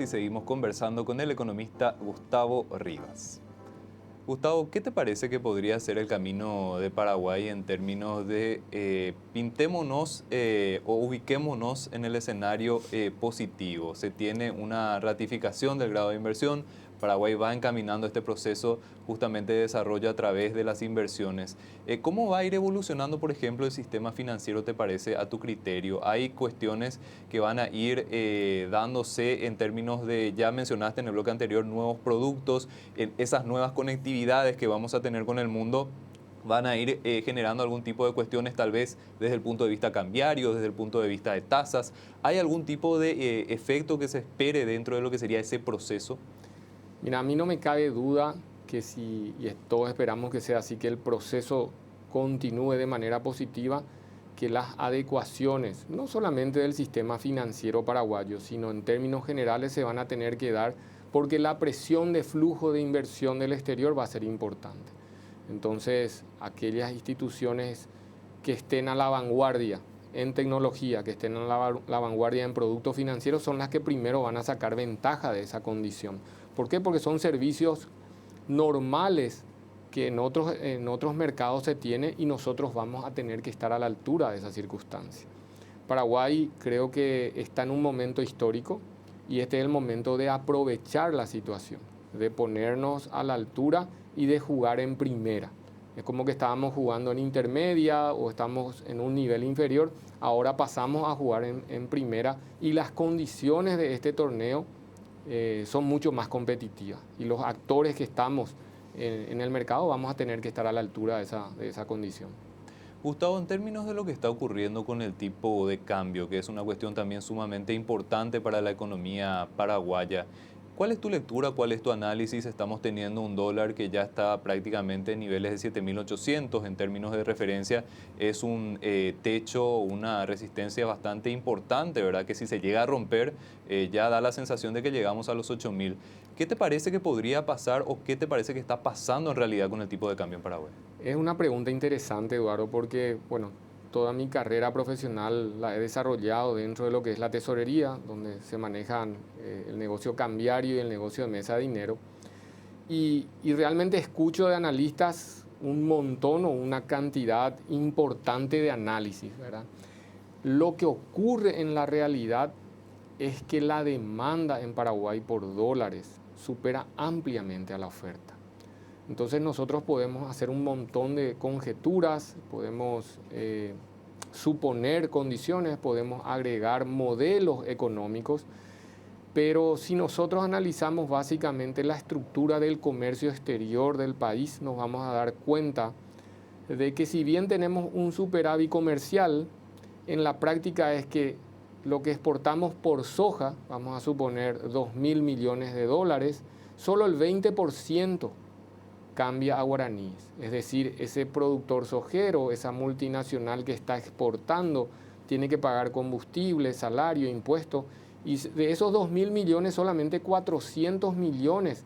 Y seguimos conversando con el economista Gustavo Rivas. Gustavo, ¿qué te parece que podría ser el camino de Paraguay en términos de pintémonos o ubiquémonos en el escenario positivo? Se tiene una ratificación del grado de inversión. Paraguay va encaminando este proceso justamente de desarrollo a través de las inversiones. ¿Cómo va a ir evolucionando, por ejemplo, el sistema financiero, te parece, a tu criterio? ¿Hay cuestiones que van a ir dándose en términos de, ya mencionaste en el bloque anterior, nuevos productos, esas nuevas conectividades que vamos a tener con el mundo? Van a ir generando algún tipo de cuestiones, tal vez desde el punto de vista cambiario, desde el punto de vista de tasas. ¿Hay algún tipo de efecto que se espere dentro de lo que sería ese proceso? Mira, a mí no me cabe duda que si, y todos esperamos que sea así, que el proceso continúe de manera positiva, que las adecuaciones, no solamente del sistema financiero paraguayo, sino en términos generales se van a tener que dar porque la presión de flujo de inversión del exterior va a ser importante. Entonces, aquellas instituciones que estén a la vanguardia en tecnología, que estén a la vanguardia en productos financieros, son las que primero van a sacar ventaja de esa condición. ¿Por qué? Porque son servicios normales que en otros mercados se tiene y nosotros vamos a tener que estar a la altura de esa circunstancia. Paraguay creo que está en un momento histórico y este es el momento de aprovechar la situación, de ponernos a la altura y de jugar en primera. Es como que estábamos jugando en intermedia o estamos en un nivel inferior, ahora pasamos a jugar en primera y las condiciones de este torneo son mucho más competitivas y los actores que estamos en el mercado vamos a tener que estar a la altura de esa condición. Gustavo, en términos de lo que está ocurriendo con el tipo de cambio, que es una cuestión también sumamente importante para la economía paraguaya, ¿cuál es tu lectura, cuál es tu análisis? Estamos teniendo un dólar que ya está prácticamente en niveles de 7.800 en términos de referencia. Es un techo, una resistencia bastante importante, ¿verdad? Que si se llega a romper, ya da la sensación de que llegamos a los 8.000. ¿Qué te parece que podría pasar o qué te parece que está pasando en realidad con el tipo de cambio en Paraguay? Es una pregunta interesante, Eduardo, porque, bueno, toda mi carrera profesional la he desarrollado dentro de lo que es la tesorería, donde se manejan el negocio cambiario y el negocio de mesa de dinero. Y realmente escucho de analistas un montón o una cantidad importante de análisis, ¿verdad? Lo que ocurre en la realidad es que la demanda en Paraguay por dólares supera ampliamente a la oferta. Entonces nosotros podemos hacer un montón de conjeturas, podemos suponer condiciones, podemos agregar modelos económicos, pero si nosotros analizamos básicamente la estructura del comercio exterior del país, nos vamos a dar cuenta de que si bien tenemos un superávit comercial, en la práctica es que lo que exportamos por soja, vamos a suponer 2.000 millones de dólares, solo el 20% cambia a guaraníes. Es decir, ese productor sojero, esa multinacional que está exportando, tiene que pagar combustible, salario, impuestos. Y de esos 2.000 millones, solamente 400 millones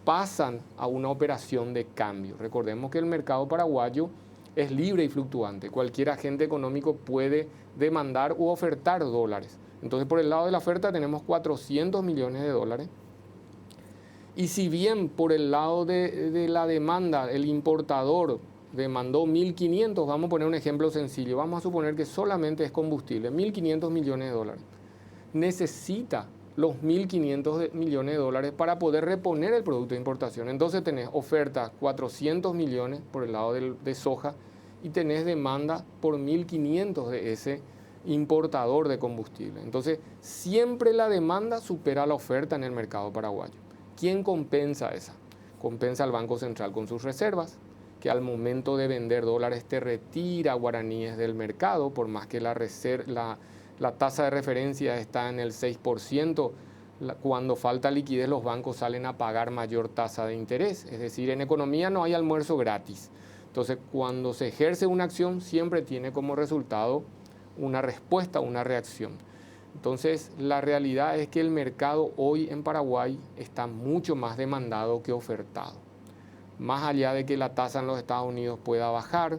pasan a una operación de cambio. Recordemos que el mercado paraguayo es libre y fluctuante. Cualquier agente económico puede demandar u ofertar dólares. Entonces, por el lado de la oferta tenemos 400 millones de dólares. Y si bien por el lado de la demanda el importador demandó 1.500, vamos a poner un ejemplo sencillo, vamos a suponer que solamente es combustible, 1.500 millones de dólares. Necesita los 1.500 millones de dólares para poder reponer el producto de importación. Entonces tenés oferta 400 millones por el lado de soja y tenés demanda por 1.500 de ese importador de combustible. Entonces siempre la demanda supera la oferta en el mercado paraguayo. ¿Quién compensa esa? Compensa al Banco Central con sus reservas, que al momento de vender dólares te retira guaraníes del mercado, por más que la tasa de referencia está en el 6%, cuando falta liquidez los bancos salen a pagar mayor tasa de interés. Es decir, en economía no hay almuerzo gratis. Entonces, cuando se ejerce una acción, siempre tiene como resultado una respuesta, una reacción. Entonces, la realidad es que el mercado hoy en Paraguay está mucho más demandado que ofertado. Más allá de que la tasa en los Estados Unidos pueda bajar,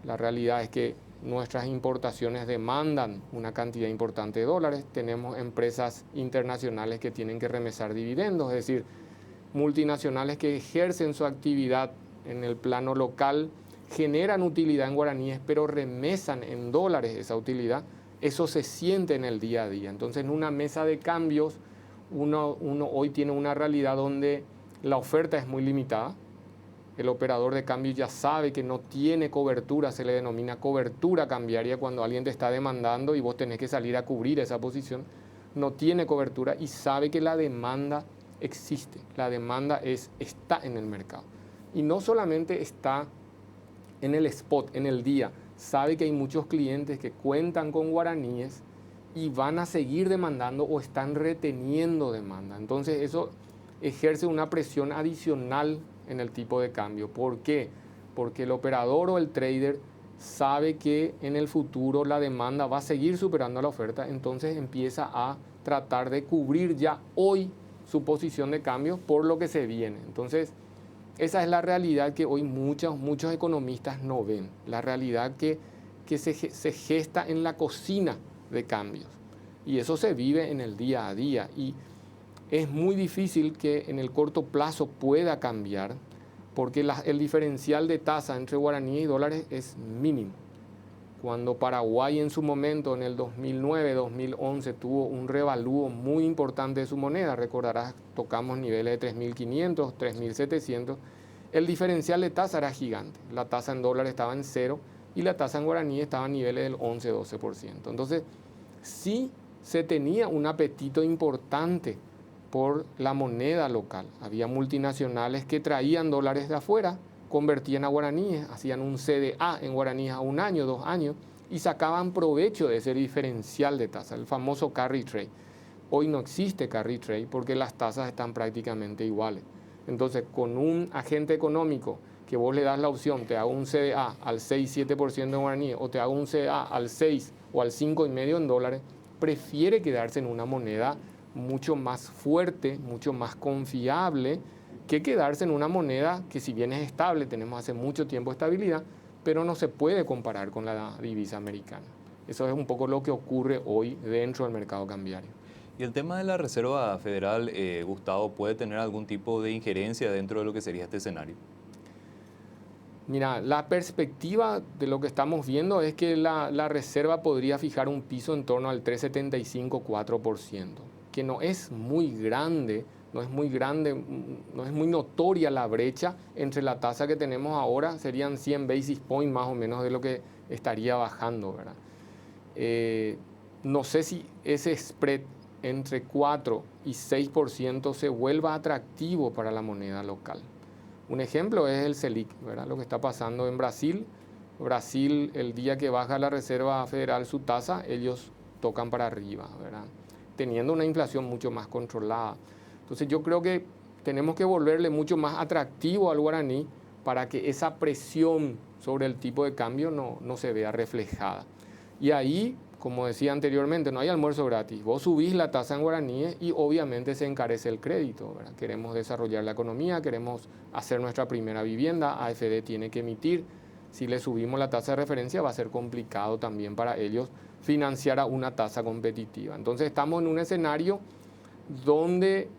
la realidad es que nuestras importaciones demandan una cantidad importante de dólares, tenemos empresas internacionales que tienen que remesar dividendos, es decir, multinacionales que ejercen su actividad en el plano local, generan utilidad en guaraníes, pero remesan en dólares esa utilidad. Eso se siente en el día a día. Entonces, en una mesa de cambios, uno hoy tiene una realidad donde la oferta es muy limitada. El operador de cambio ya sabe que no tiene cobertura, se le denomina cobertura cambiaria cuando alguien te está demandando y vos tenés que salir a cubrir esa posición. No tiene cobertura y sabe que la demanda existe. La demanda está en el mercado. Y no solamente está en el spot, en el día. Sabe que hay muchos clientes que cuentan con guaraníes y van a seguir demandando o están reteniendo demanda. Entonces eso ejerce una presión adicional en el tipo de cambio. ¿Por qué? Porque el operador o el trader sabe que en el futuro la demanda va a seguir superando a la oferta, entonces empieza a tratar de cubrir ya hoy su posición de cambio por lo que se viene. Entonces, esa es la realidad que hoy muchos economistas no ven, la realidad que se gesta en la cocina de cambios. Y eso se vive en el día a día. Y es muy difícil que en el corto plazo pueda cambiar porque el diferencial de tasa entre guaraníes y dólares es mínimo. Cuando Paraguay en su momento, en el 2009-2011, tuvo un revalúo muy importante de su moneda, recordarás, tocamos niveles de 3.500, 3.700, el diferencial de tasa era gigante. La tasa en dólares estaba en 0 y la tasa en guaraníes estaba a niveles del 11-12%. Entonces, sí se tenía un apetito importante por la moneda local. Había multinacionales que traían dólares de afuera, convertían a guaraníes, hacían un CDA en guaraníes a 1 año, 2 años y sacaban provecho de ese diferencial de tasa, el famoso carry trade. Hoy no existe carry trade porque las tasas están prácticamente iguales. Entonces, con un agente económico que vos le das la opción, te hago un CDA al 6-7% en guaraníes o te hago un CDA al 6 o al 5,5 en dólares, prefiere quedarse en una moneda mucho más fuerte, mucho más confiable, que quedarse en una moneda que si bien es estable, tenemos hace mucho tiempo estabilidad, pero no se puede comparar con la divisa americana. Eso es un poco lo que ocurre hoy dentro del mercado cambiario. Y el tema de la Reserva Federal, Gustavo, ¿puede tener algún tipo de injerencia dentro de lo que sería este escenario? Mira, la perspectiva de lo que estamos viendo es que la Reserva podría fijar un piso en torno al 3,75-4%, que no es muy grande, no es muy notoria la brecha entre la tasa que tenemos ahora, serían 100 basis points más o menos de lo que estaría bajando, ¿verdad? No sé si ese spread entre 4 y 6% se vuelva atractivo para la moneda local. Un ejemplo es el Selic, ¿verdad? Lo que está pasando en Brasil. Brasil, el día que baja la Reserva Federal su tasa, ellos tocan para arriba, ¿verdad? Teniendo una inflación mucho más controlada. Entonces yo creo que tenemos que volverle mucho más atractivo al guaraní para que esa presión sobre el tipo de cambio no se vea reflejada. Y ahí, como decía anteriormente, no hay almuerzo gratis. Vos subís la tasa en guaraníes y obviamente se encarece el crédito, ¿verdad? Queremos desarrollar la economía, queremos hacer nuestra primera vivienda, AFD tiene que emitir. Si le subimos la tasa de referencia va a ser complicado también para ellos financiar a una tasa competitiva. Entonces estamos en un escenario donde,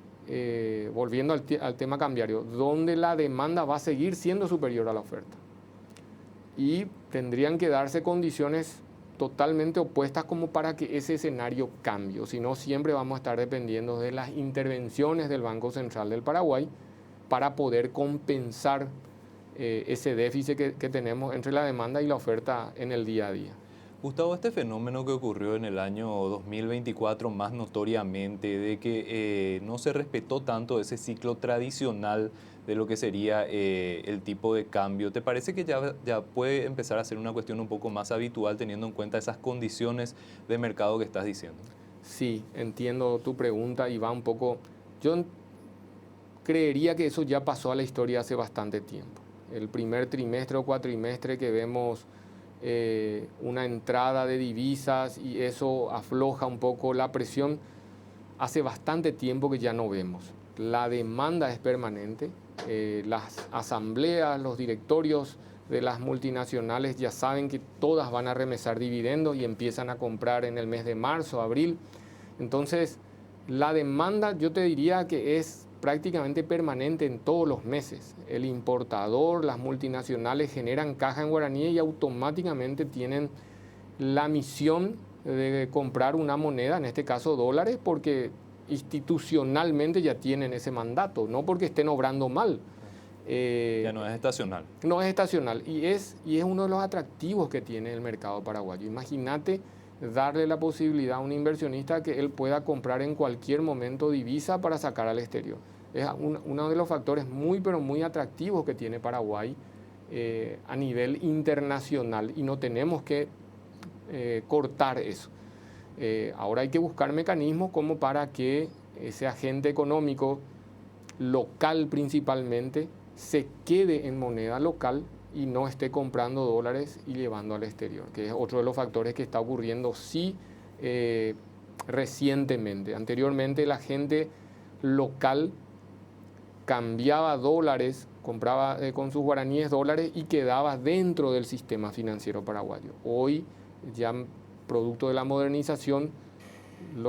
volviendo al tema cambiario, donde la demanda va a seguir siendo superior a la oferta. Y tendrían que darse condiciones totalmente opuestas como para que ese escenario cambie. Si no, siempre vamos a estar dependiendo de las intervenciones del Banco Central del Paraguay para poder compensar ese déficit que tenemos entre la demanda y la oferta en el día a día. Gustavo, este fenómeno que ocurrió en el año 2024 más notoriamente, de que no se respetó tanto ese ciclo tradicional de lo que sería el tipo de cambio, ¿te parece que ya puede empezar a ser una cuestión un poco más habitual teniendo en cuenta esas condiciones de mercado que estás diciendo? Sí, entiendo tu pregunta y va un poco... Yo creería que eso ya pasó a la historia hace bastante tiempo. El primer trimestre o cuatrimestre que vemos una entrada de divisas y eso afloja un poco la presión, hace bastante tiempo que ya no vemos. La demanda es permanente, las asambleas, los directorios de las multinacionales ya saben que todas van a remesar dividendos y empiezan a comprar en el mes de marzo, abril. Entonces, la demanda yo te diría que es prácticamente permanente en todos los meses. El importador, las multinacionales generan caja en guaraníes y automáticamente tienen la misión de comprar una moneda, en este caso dólares, porque institucionalmente ya tienen ese mandato, no porque estén obrando mal. Ya no es estacional. No es estacional y es uno de los atractivos que tiene el mercado paraguayo. Imagínate darle la posibilidad a un inversionista que él pueda comprar en cualquier momento divisa para sacar al exterior. Es uno de los factores muy, pero muy atractivos que tiene Paraguay a nivel internacional y no tenemos que cortar eso. Ahora hay que buscar mecanismos como para que ese agente económico local principalmente se quede en moneda local y no esté comprando dólares y llevando al exterior, que es otro de los factores que está ocurriendo recientemente. Anteriormente la gente local cambiaba dólares, compraba con sus guaraníes dólares y quedaba dentro del sistema financiero paraguayo. Hoy, ya producto de la modernización,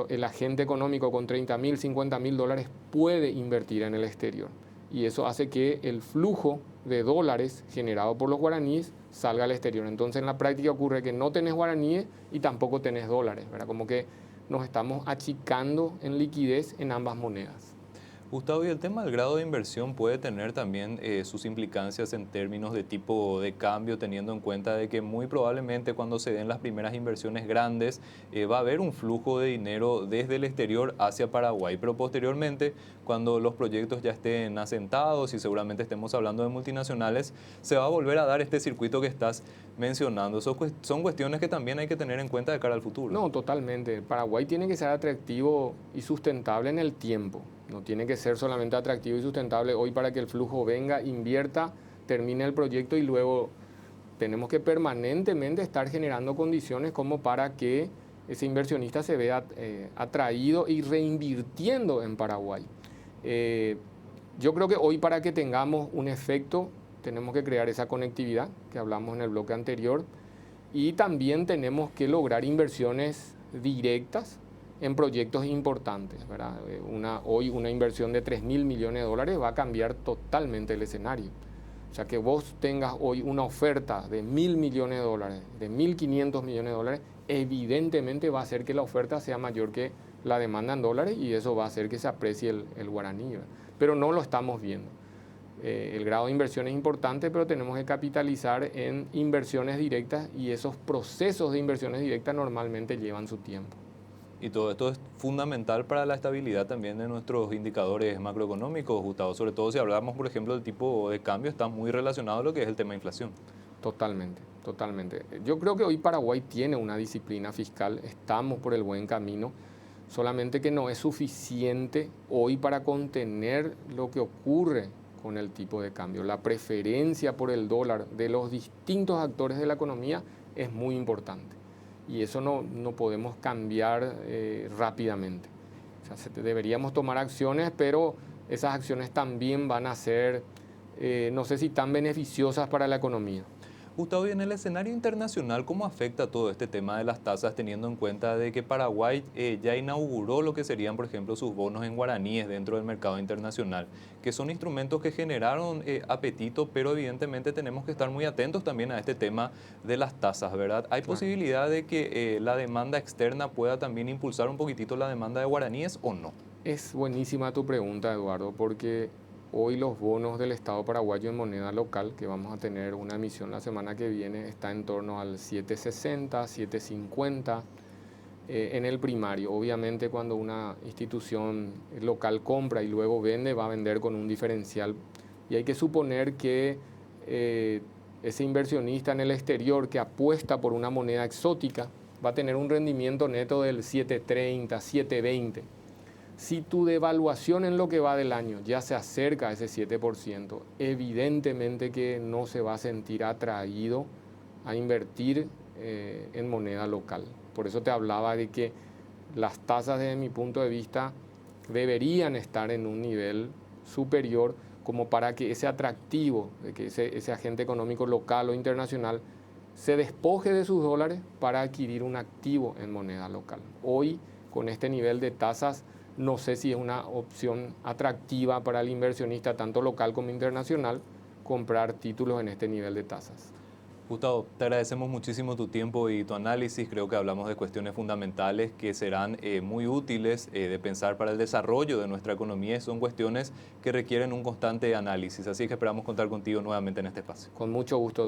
el agente económico con 30.000, 50.000 dólares puede invertir en el exterior. Y eso hace que el flujo de dólares generado por los guaraníes salga al exterior. Entonces en la práctica ocurre que no tenés guaraníes y tampoco tenés dólares, ¿verdad? Como que nos estamos achicando en liquidez en ambas monedas. Gustavo, y el tema del grado de inversión puede tener también sus implicancias en términos de tipo de cambio, teniendo en cuenta de que muy probablemente cuando se den las primeras inversiones grandes va a haber un flujo de dinero desde el exterior hacia Paraguay, pero posteriormente cuando los proyectos ya estén asentados y seguramente estemos hablando de multinacionales, se va a volver a dar este circuito que estás mencionando. Son cuestiones que también hay que tener en cuenta de cara al futuro. No, totalmente. Paraguay tiene que ser atractivo y sustentable en el tiempo. No tiene que ser solamente atractivo y sustentable hoy para que el flujo venga, invierta, termine el proyecto y luego tenemos que permanentemente estar generando condiciones como para que ese inversionista se vea atraído y reinvirtiendo en Paraguay. Yo creo que hoy para que tengamos un efecto tenemos que crear esa conectividad que hablamos en el bloque anterior y también tenemos que lograr inversiones directas en proyectos importantes, ¿verdad? Hoy una inversión de 3.000 millones de dólares va a cambiar totalmente el escenario. O sea, que vos tengas hoy una oferta de 1.000 millones de dólares, de 1.500 millones de dólares, evidentemente va a hacer que la oferta sea mayor que la demanda en dólares y eso va a hacer que se aprecie el guaraní, ¿verdad? Pero no lo estamos viendo. El grado de inversión es importante, pero tenemos que capitalizar en inversiones directas y esos procesos de inversiones directas normalmente llevan su tiempo. Y todo esto es fundamental para la estabilidad también de nuestros indicadores macroeconómicos, Gustavo. Sobre todo si hablamos, por ejemplo, del tipo de cambio, está muy relacionado a lo que es el tema de inflación. Totalmente, totalmente. Yo creo que hoy Paraguay tiene una disciplina fiscal, estamos por el buen camino, solamente que no es suficiente hoy para contener lo que ocurre con el tipo de cambio. La preferencia por el dólar de los distintos actores de la economía es muy importante. Y eso no podemos cambiar rápidamente. O sea, deberíamos tomar acciones, pero esas acciones también van a ser, no sé si tan beneficiosas para la economía. Gustavo, y en el escenario internacional, ¿cómo afecta todo este tema de las tasas, teniendo en cuenta de que Paraguay ya inauguró lo que serían, por ejemplo, sus bonos en guaraníes dentro del mercado internacional, que son instrumentos que generaron apetito, pero evidentemente tenemos que estar muy atentos también a este tema de las tasas, ¿verdad? ¿Hay posibilidad de que la demanda externa pueda también impulsar un poquitito la demanda de guaraníes o no? Es buenísima tu pregunta, Eduardo, porque hoy los bonos del Estado paraguayo en moneda local, que vamos a tener una emisión la semana que viene, está en torno al 7.60, 7.50 en el primario. Obviamente cuando una institución local compra y luego vende, va a vender con un diferencial. Y hay que suponer que ese inversionista en el exterior que apuesta por una moneda exótica va a tener un rendimiento neto del 7.30, 7.20. Si tu devaluación en lo que va del año ya se acerca a ese 7%, evidentemente que no se va a sentir atraído a invertir en moneda local. Por eso te hablaba de que las tasas, desde mi punto de vista, deberían estar en un nivel superior como para que ese atractivo, de que ese agente económico local o internacional se despoje de sus dólares para adquirir un activo en moneda local. Hoy, con este nivel de tasas, no sé si es una opción atractiva para el inversionista, tanto local como internacional, comprar títulos en este nivel de tasas. Gustavo, te agradecemos muchísimo tu tiempo y tu análisis. Creo que hablamos de cuestiones fundamentales que serán muy útiles de pensar para el desarrollo de nuestra economía y son cuestiones que requieren un constante análisis. Así que esperamos contar contigo nuevamente en este espacio. Con mucho gusto.